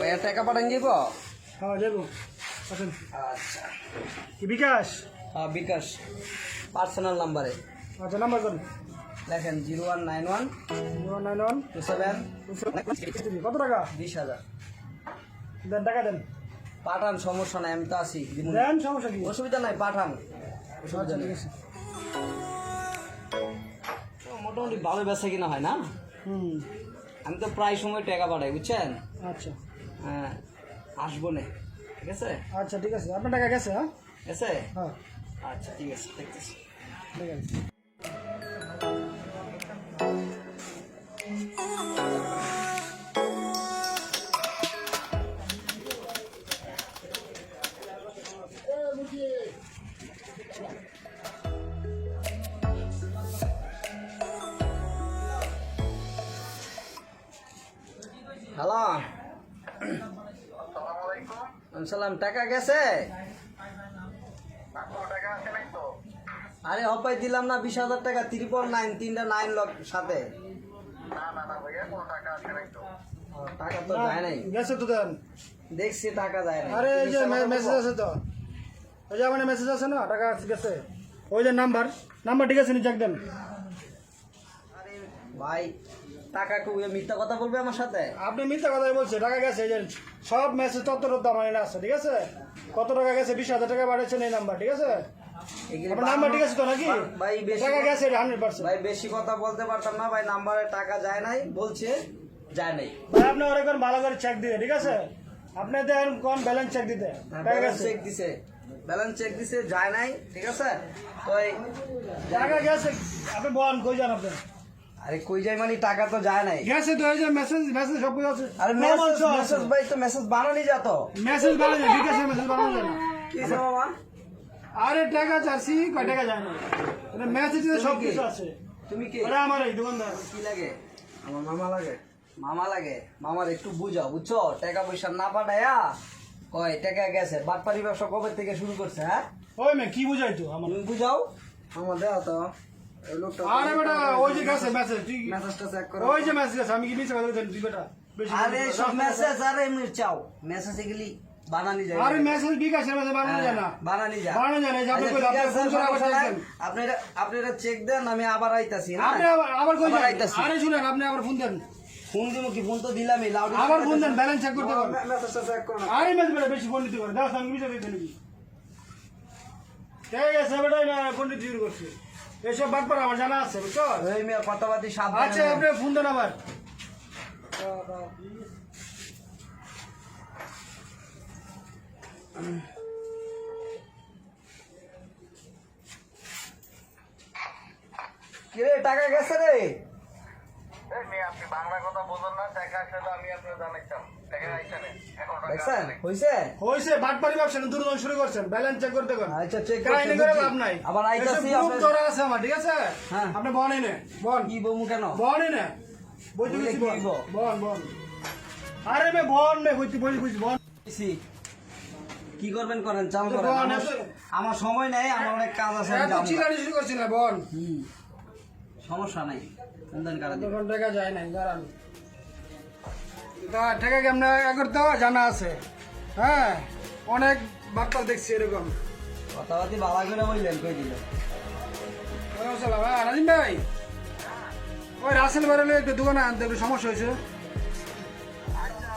ভাইয়া টাকা পাঠান যাব? হ্যাঁ যাবো। আসেন। আচ্ছা, কি বিকাশ? হ্যাঁ বিকাশ পার্সোনাল নাম্বারে আচ্ছা নাম্বার কোন? লেখেন 0191 91 27 কত টাকা? 20,000 দেন টাকা দেন। পাঠান, সমস্যা নাই, আমি তো আছি। দেন সমস্যা কি? অসুবিধা নাই, পাঠান। আচ্ছা ঠিক আছে। মোটামুটি ভালো বেচা কিনা হয় না? হুম আমি তো প্রায় সময় টাকা পাঠাই, বুঝছেন? আচ্ছা হ্যাঁ, আসবো না, ঠিক আছে? আচ্ছা ঠিক আছে, আপনার টাকা গেছে? হ্যাঁ গেছে? হ্যাঁ আচ্ছা ঠিক আছে, দেখতেছি। ঠিক আছে। হ্যালো, সালাম, টাকা গেছে? আরে হপাই দিলাম না 20,000 টাকা, 999 তিনটা 9 লক সাথে। ও, টাকা তো যায় নাই। গেছে তো দেন। দেখছি টাকা যায় নাই। আরে এই যে মেসেজ আছে তো, ওই যে আমার মেসেজ আছে না, টাকা গেছে। ওই যে নাম্বার ঠিক আছে নি, চেক দেন। আরে ভাই, টাকা কই মিথ্যা কথা বলবে আমার সাথে? আপনি মিথ্যা কথাই বলছে, টাকা গেছে। এই যে সব মেসেজ তত্ত্ব আমার এনে আছে, ঠিক আছে? কত টাকা গেছে? 20,000 টাকা বাড়াচ্ছেন এই নাম্বার, ঠিক আছে? এগুলি আপনার নাম্বার ঠিক আছে তো নাকি? ভাই বেশি টাকা গেছে 100%। ভাই বেশি কথা বলতে পারতাম না ভাই, নাম্বারে টাকা যায় নাই বলছে, যায় নাই। ভাই আপনি ওরকম ভালো করে চেক দিতে, ঠিক আছে? আপনি দেন কোন ব্যালেন্স চেক দিতে, টাকা ব্যালেন্স গেছে। চেক দিছে, ব্যালেন্স চেক দিছে, যায় নাই, ঠিক আছে? তো এই টাকা গেছে, আপনি বলেন কই যান আপনি? আরে কই যায় মানে টাকা তো যায় নাই। গেছে তো, এই যে মেসেজ সব কিছু আছে। আরে মেসেজ ভাই তো মেসেজ বানানি যা তো। মেসেজ বানানো যায়, ঠিক আছে? মেসেজ বানানো যায় না। কি আছে মামা? আরে টাকা চাচ্ছি, কয় টাকা যায় না? এটা মেসেজে সব কিছু আছে। তুমি কি ওরা আমার এই দোকানদার। কি লাগে? আমার মামা লাগে। মামা লাগে? মামার একটু বুঝাও, বুঝছো? টাকা পয়সা না পাঠায়া কয় টাকা গেছে। বাটপারি ব্যবসা কবে থেকে শুরু করছে? হ্যাঁ, ওই মে কি বুঝাই তো আমার? তুমি বুঝাও। আমার দেও তো এই লোকটা। আরে বেটা ওই যে গেছে মেসেজ, ঠিক? মেসেজটা চেক করো। ওই যে মেসেজ আছে, আমি কি মিছে কথা বলছি বেটা? বেশি আরে সব মেসেজ আর এমনি চাও, মেসেজ এগুলি বানানি যায়। আরে মেসেজ বিকাশের মেসেজ বানানো যায় না। বানানি যায়, বানানো যায় না, এই যে আপনি আচ্ছা, কইলেন, ঠিক আপনি আছে, ফোন করে আবার সমস্যা check নাই। দেন। আপনারা চেক দেন, আমি আবার আইতাছি। হ্যাঁ? আপনি আবার কই আবার যান? আইতাছি। আরে শুনেন, আপনি আবার ফোন দেন। ফোন দিব কি? ফোন তো দিলামই, লাউড আবার ফোন দেন, ব্যালেন্স চেক করতে হবে। মেসেজটা চেক করো না। আরে মেসেজ বেটা বেশি ফোন দিতে পারে, দাও আমি মিছে দিতে নাকি? ঠিক আছে বেটা, না ফোন দিতে শুরু করছে। এসব বাটপার আমার জানা আছে, বুঝছো? এই মেয়ে কথাবার্তি সাবধানে। আচ্ছা আপনি ফোন দেন আবার। কি রে, টাকা গেছে রে? আপনি বাংলা কথা বলুন না, টাকা আসলে আমি আপনার জানাইতাম টাকা আইসানে এখন টাকা দেখছেন হইছে? হইছে বাটপারি ব্যবসা দুর্বল শুরু করছেন, ব্যালেন্স চেক করতে কোন? আচ্ছা চেক কাহিনী করে লাভ নাই। আবার আইতাছি। এসব গ্রুপ ধরা আছে আমার, ঠিক আছে? হ্যাঁ। আপনি বনেন না, বন কি বমু কেন? বনেন না, বইতে বলে গেছি কি বন হইব? বন বন। আরে মে বন মে বইতে বইছি বন। কি করবেন করেন, চাল করেন। বন, আমার সময় নাই, আমার অনেক কাজ আছে, আমি এত যাবো। চিল্লানি শুরু করছি না, বন। সমস্যা নাই, কোনদিন কারা দিবে। তখন টাকা যায় নাই, দাঁড়ান। টাকা কেমন করতে হয় জানা আছে, হ্যাঁ? অনেক বার্তা দেখছি এরকম। কথাবার্তি বালা করে বললেন, কই দিল? আসসালাম, হ্যাঁ নাজিম ভাই, ওই রাসেল বেরোলে একটু দোকানে আনতে একটু সমস্যা হয়েছে,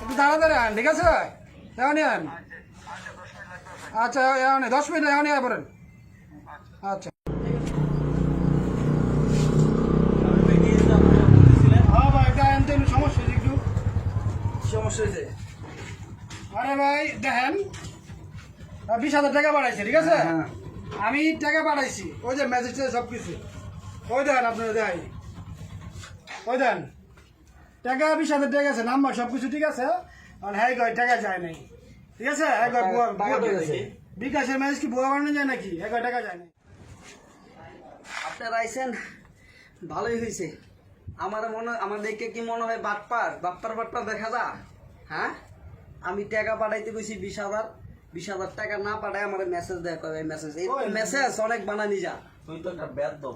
একটু তাড়াতাড়ি আন, ঠিক আছে? এখনই আন। আচ্ছা এখনই 10 মিনিট, এখনই আয় পড়েন। আচ্ছা হ্যাঁ ভাই, এটা আনতে একটু সমস্যা হয়েছে একটু। সমস্যা হয়েছে? আরে ভাই দেখেন, 20,000 টাকা বাড়াইছে, ঠিক আছে? হ্যাঁ। আমি টাকা বাড়াইছি, ওই যে মেসেজটা সব কিছু ওই দেন, আপনারা দেখাই ওই দেন। টাকা 20,000 টাকা আছে, নাম্বার সব কিছু ঠিক আছে। আর হ্যাঁ কয় টাকা যায় নাই, ঠিক আছে? হ্যাঁ কয় টাকা তো গেছে। বিকাশের মেসেজ কি বুয়া বানানো যায় নাকি? হ্যাঁ কয় টাকা যায় নাই। আপনারা আইছেন, ভালোই হয়েছে। আমার দেখে কি মনে হয় বাটপার বাটপার দেখা যা? হ্যাঁ, আমি টাকা পাঠাইতে কইছি 20,000 টাকা না পাঠায় আমার মেসেজ দেয়, কয় মেসেজ এই মেসেজ অনেক বানানি যা। তুই তো একটা ব্যাদ দো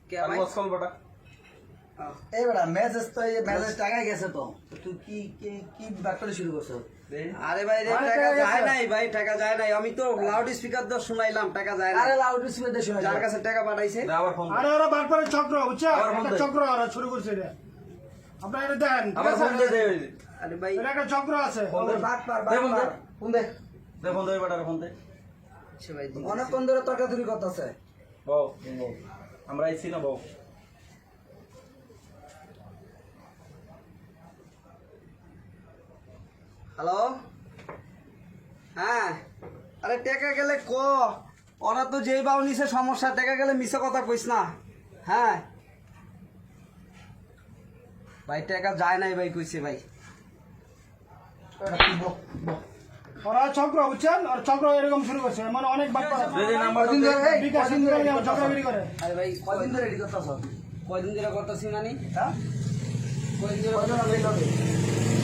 কে ভাই? বসল বড়া এই বেটা মেসেজ তো, এই মেসেজ টাকা গেছে তো। তুই কি কি কি ব্যাপারে শুরু করছো আরে ভাই রে, আরে টাকা টাকা যায় গেছে। নাই ভাই, টাকা যায় নাই। আমি তো লাউড স্পিকার দিয়ে শুনাইলাম, টাকা যায় না। আরে লাউড স্পিকার শোনা যার কাছে টাকা পাঠাইছে আবার ফোন আরে ওরা বাটপারের চক্র বুঝছো আবার ফোন একটা দে। চক্র ওরা শুরু করছে এটা আপনারা এটা দেখেন ঠিক আবার আছে? ফোন দে দে আরে ভাই এটা একটা চক্র আছে বাটপার দে ফোন দে ফোন দে দে ফোন দে বেটার ফোন দে সে ভাই অনেকক্ষণ ধরে তর্কাতর্কি করতেছে বউ বউ আমরা আইছি না বউ হ্যালো, হ্যাঁ। আরে টাকা গেলে ক, ওরা তো যেই বাউ নিছে সমস্যা, টাকা গেলে মিছে কথা কইস না। হ্যাঁ ভাই, টাকা যায় নাই ভাই, কইছে ভাই। ওরা চক্র বুঝছেন আর চক্র এরকম শুরু করছে মানে অনেক বাটপার আছে। দে দে নাম্বার কদিন ধরে এই, বিকাশ কদিন ধরে এরকম চক্রগিরি করে আরে ভাই কদিন ধরে রেডি করতেছ কয়দিন ধরে করতেছি নানি, হ্যাঁ কয়দিন ধরে কয়জন আছে লগে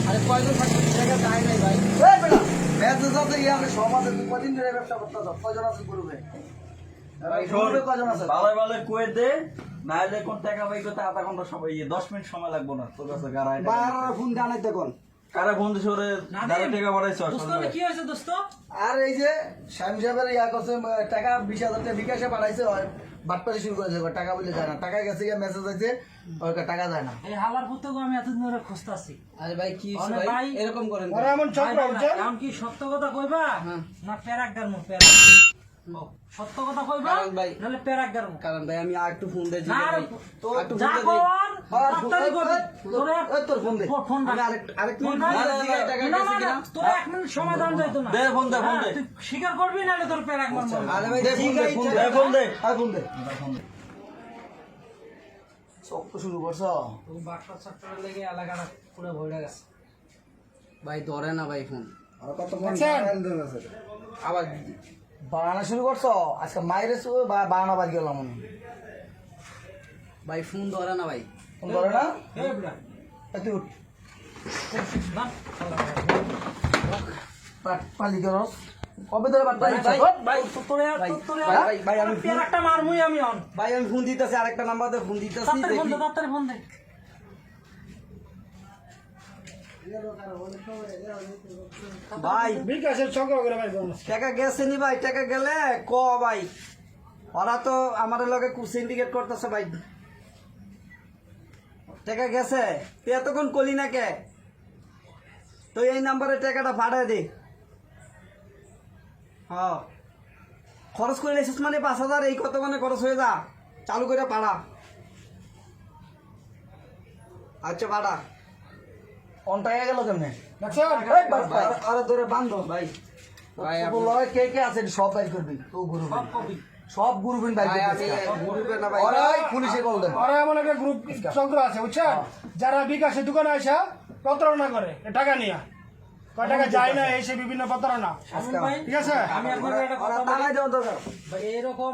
আরে কয়দিন থাকবে, টাকা যায় নাই ভাই। এই বেটা ব্যবসা যত ইয়া আমি সমাজে তুই কদিন ধরে ব্যবসা করতেছ কয়জন আছে গ্রুপে গ্রুপে কয়জন আছে ভালো ভালো কয়ে দে নাহলে কোন টাকা পাই করতে আধা ঘন্টা সময় 10 মিনিট সময় লাগবে না তোর কাছে গাড়াই বাইরে ফোন জানাই দেখুন। কারা বন্ধু সরে দাঁড়া টাকা বাড়াইছ কি হয়েছে দোস্ত? আর এই যে স্বামী সাহেবের ইয়া করছে টাকা 20,000 টাকা বিকাশে পাঠাইছে বাটপারি শুরু করেছে টাকা বলে যায় না টাকা গেছে গিয়ে মেসেজ আছে ওর টাকা যায় না এই হালার পুত্রকে আমি এতদিন ধরে খুঁজতাছি। আরে ভাই কি হইছে অনেক ভাই, ভাই। এরকম করেন কেন? ওরা এমন চক্র বুঝছেন এখন কি সত্য কথা কইবা না প্যারাকদার মু সত্য কথা কইবা কারণ ভাই- নাহলে প্যারাকদার মু কারণ ভাই আমি আর একটু ফোন দিয়েছি না ভাই, তো একটু যা ফোন দিয়ে কর আর তাড়াতাড়ি করবি। তোরে তোর ফোন দে ফোন আমি রাখ। আরেক ফোন মিনিট রাখ। দিকে টাকা না, গেছে না, কিনা। না, তোরে 1 মিনিট সময় দাম যাইতো না। দে ফোন দে ফোন দে হ্যাঁ, তুই স্বীকার করবি নাহলে তোর প্যারাক মারবো। আরে ভাই দে ফোন ঠিক দে আছে, ফোন দে ফোন দে আর ফোন দে ফোন দে সব তো শুরু করছ তুই বাক্স সেক্টরে লেগে এলাকাটা পুরো ভরে গেছে। ভাই ধরে না ভাই ফোন, আর কত দেখছেন? আবার বানানো শুরু করছ আজকে মাইরে বানানো বাদ গেলাম মনে ভাই ফোন ধরে না ভাই। ফোন করে না এই বুড়া, এই তুই উঠ না, পালি করস কবে ধরে বাটপারি ভাই, ভাই, তোরে ভাই, ভাই, আমি ফোন- প্যারাকটা মারমুই আমি অন। ভাই আমি ফোন দিতেছি, আরেকটা নাম্বার দিয়ে ফোন দিতেছি, তাড়াতাড়ি ফোন দেখি। দে, তাড়াতাড়ি ফোন দে। ভাই বিকাশের চক্র করে ভাই বোন। টাকা গেছে নি ভাই, টাকা গেলে ক ভাই, ওরা তো আমাদের লগে সিন্ডিকেট করতেছে ভাই। টাকা গেছে, তুই এতক্ষণ কলি না কে? তো এই নাম্বারে টাকাটা পাঠায় দে। হ্যাঁ খরচ করে এসেছিস মানে 5,000, এই কত মানে খরচ হয়ে যা, চালু করে পাড়া। আচ্ছা পাড়া। কোন টাকা গেল কেমনে দেখছেন? এই বাটপার আরে ধরে বান্ধ ভাই ভাই তোর লগে কে কে আছে সব বাইর করবি তো গ্রুপ সব কবি। সব গ্রুপ বাইর ভাই করবি আমি গ্রুপে না ভাই। ওরাই পুলিশে কল দেন ওরা এমন একটা গ্রুপ চক্র আছে বুঝছেন যারা বিকাশের দোকানে আসা প্রতারণা করে এ টাকা নিয়ে কয় টাকা যায় না এসে বিভিন্ন প্রতারণা আমিন ভাই, ঠিক আছে আমি আপনাকে একটা ওরা কথা বলি। টাকাই দেওয়া দরকার ভাই, এরকম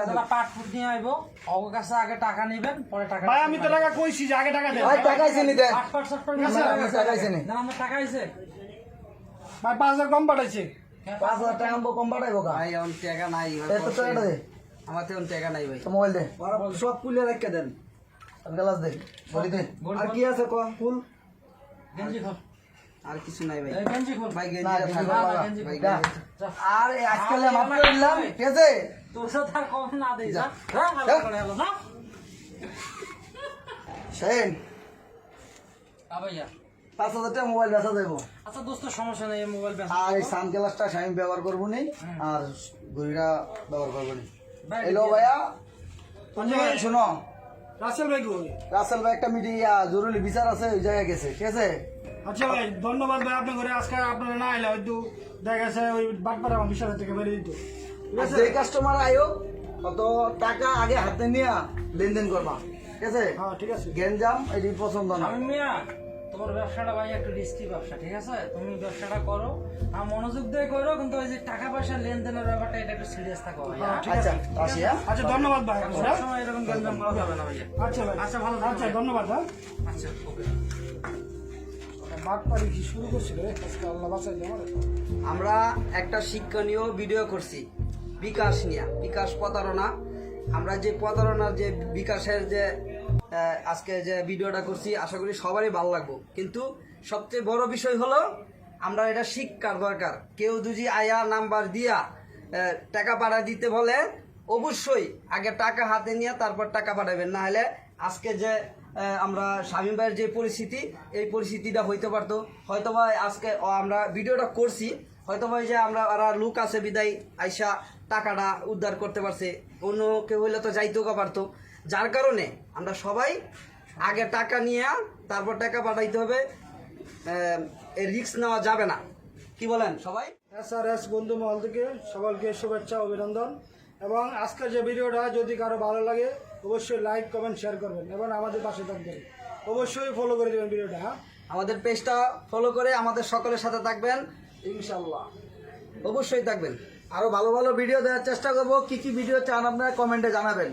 যারা পাট ফুট নিয়ে আইবো ওর কাছে আগে টাকা নিবেন পরে টাকা ভাই আমি তো টাকা কইছি যে আগে টাকা দেন ভাই টাকাই চিনি দেন পাট ফাট সব ঠিক আছে, টাকাই চিনি না আমার টাকা আইছে ভাই 5,000 কম পাঠাইছে 5,000 টাকা কম পাঠাইবো কা ভাই এখন টাকা নাই ভাই, এত টাকা দে আমার তো এখন টাকা নাই ভাই। তো মোবাইল দে সব খুলে রেখে দেন। গ্লাস দে বলি দে আর কি আছে ক ফুল? গেঞ্জি খোল, আর কিছু নাই ভাই। এই গেঞ্জি খোল ভাই না, গেঞ্জিটা গেঞ্জি থাক। খোল না, গেঞ্জি ভাই খোল। যা। যা। আর আজকাল মাফ করে দিলাম ঠিক আছে তোর সাথে আর কম না দেই যা হ্যাঁ ভালো করে হলো না সেন ভাইয়া 5,000 টাকা মোবাইল বেচা যাবো আচ্ছা দোস্ত সমস্যা নেই এই মোবাইল বেচা আর এই সান গ্লাসটা আমি ব্যবহার করবো নি আর ঘড়িটা ব্যবহার করবো নি ভাই, এলো ভাইয়া তুমি শোনো রাসেল ভাই কই রাসেল ভাই একটা মিটিং জরুরি বিচার আছে ওই জায়গায় গেছে ঠিক আছে আচ্ছা ভাই ধন্যবাদ ভাই আপনার ঘরে আজকে আপনারা না এলে হয়তো দেখা গেছে ওই বাটপার আমার বিশাল থেকে বেরিয়ে দিত ঠিক আর আছে যে কাস্টমার আয়ো কত টাকা আগে হাতে নিয়ে লেনদেন করবা ঠিক আছে হ্যাঁ ঠিক আছে গেঞ্জাম এটি পছন্দ না আমি মিয়া তোমার ব্যবসাটা ভাই একটু রিস্কি ব্যবসা ঠিক আছে তুমি ব্যবসাটা করো আর মনোযোগ দিয়ে করো কিন্তু ওই যে টাকা পয়সা লেনদেনের ব্যাপারটা এটা একটু সিরিয়াস থাকো ভাই হ্যাঁ? আচ্ছা আসি হ্যাঁ আচ্ছা ধন্যবাদ ভাই সবসময় এরকম গঞ্জাম করা যাবে না ভাইয়া আচ্ছা ভাই আচ্ছা, ভালো থাকো আচ্ছা ভাই। ধন্যবাদ হ্যাঁ আচ্ছা ওকে বাটপারি কি শুরু করছিল রে আজকে আল্লাহ বাঁচাই দেয় আমারে। আমরা একটা শিক্ষণীয় ভিডিও করছি বিকাশ নিয়ে, বিকাশ প্রতারণা। আমরা যে প্রতারণার যে বিকাশের যে আজকে যে ভিডিওটা করছি আশা করি সবারই ভালো লাগবে। কিন্তু সবচেয়ে বড় বিষয় হলো আমরা এটা শিক্ষার দরকার। কেউ যদি আয়া নাম্বার দিয়া টাকা পাঠা দিতে বলে অবশ্যই আগে টাকা হাতে নিয়ে তারপর টাকা পাঠাবেন, না হলে আজকে যে আমরা শামীম ভাইয়ের যে পরিস্থিতি এই পরিস্থিতিটা হইতে পারতো। হয়তো ভাই আজকে আমরা ভিডিওটা করছি, হয়তো ভাই যে আমরা ওরা লোক আছে বিদায় আইসা টাকাটা উদ্ধার করতে পারছে, অন্য কেউ হইলে তো যাইতেও পারতো। যার কারণে আমরা সবাই আগে টাকা নিয়ে তারপর টাকা পাঠাইতে হবে, এই রিস্ক নেওয়া যাবে না। কি বলেন সবাই? SRS বন্ধু মহল থেকে সকলকে শুভেচ্ছা অভিনন্দন। এবং আজকের যে ভিডিওটা যদি কারো ভালো লাগে অবশ্যই লাইক কমেন্ট শেয়ার করবেন এবং আমাদের পাশে থাকবেন, অবশ্যই ফলো করে দেবেন ভিডিওটা। হ্যাঁ, আমাদের পেজটা ফলো করে আমাদের সকলের সাথে থাকবেন ইনশাল্লাহ, অবশ্যই থাকবেন। আরো ভালো ভালো ভিডিও দেওয়ার চেষ্টা করবো। কি কি ভিডিও চান আপনারা কমেন্টে জানাবেন।